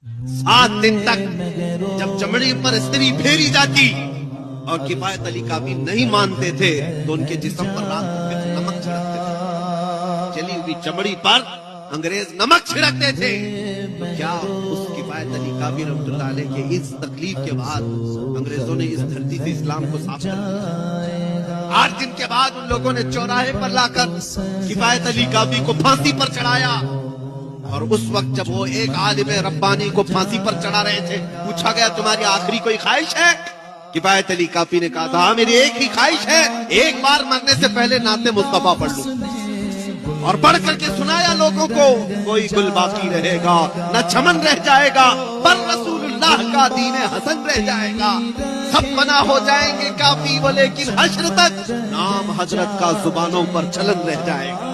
7 दिन तक जब चमड़ी पर स्त्री फेरी जाती और किफायत अली काफी नहीं मानते थे तो उनके जिस्म पर रात को फिर नमक छिड़कते थे। चली हुई चमड़ी पर अंग्रेज नमक छिड़कते थे। तो क्या उस किफायत अली काफी रहमतुल्लाह अलैह के इस तकलीफ के बाद अंग्रेजों ने इस धरती से इस्लाम को साफ कर दिया। 8 दिन के बाद उन लोगों ने चौराहे पर लाकर किफायत अली काफी को फांसी पर चढ़ाया। और उस वक्त जब वो एक आलिम रब्बानी को फांसी पर चढ़ा रहे थे, पूछा गया तुम्हारी आखिरी कोई ख्वाहिश है? किफायत अली काफी ने कहा था हाँ मेरी एक ही ख्वाहिश है, एक बार मरने से पहले नाते मुस्तफा पढ़ लूं। और पढ़ करके सुनाया लोगों को, कोई गुल बाकी रहेगा न चमन रह जाएगा, पर रसूलुल्लाह का दीन हसन रह जाएगा। सब फना हो जाएंगे काफी वो, लेकिन हश्र तक नाम हजरत का जुबानों पर चलन रह जाएगा।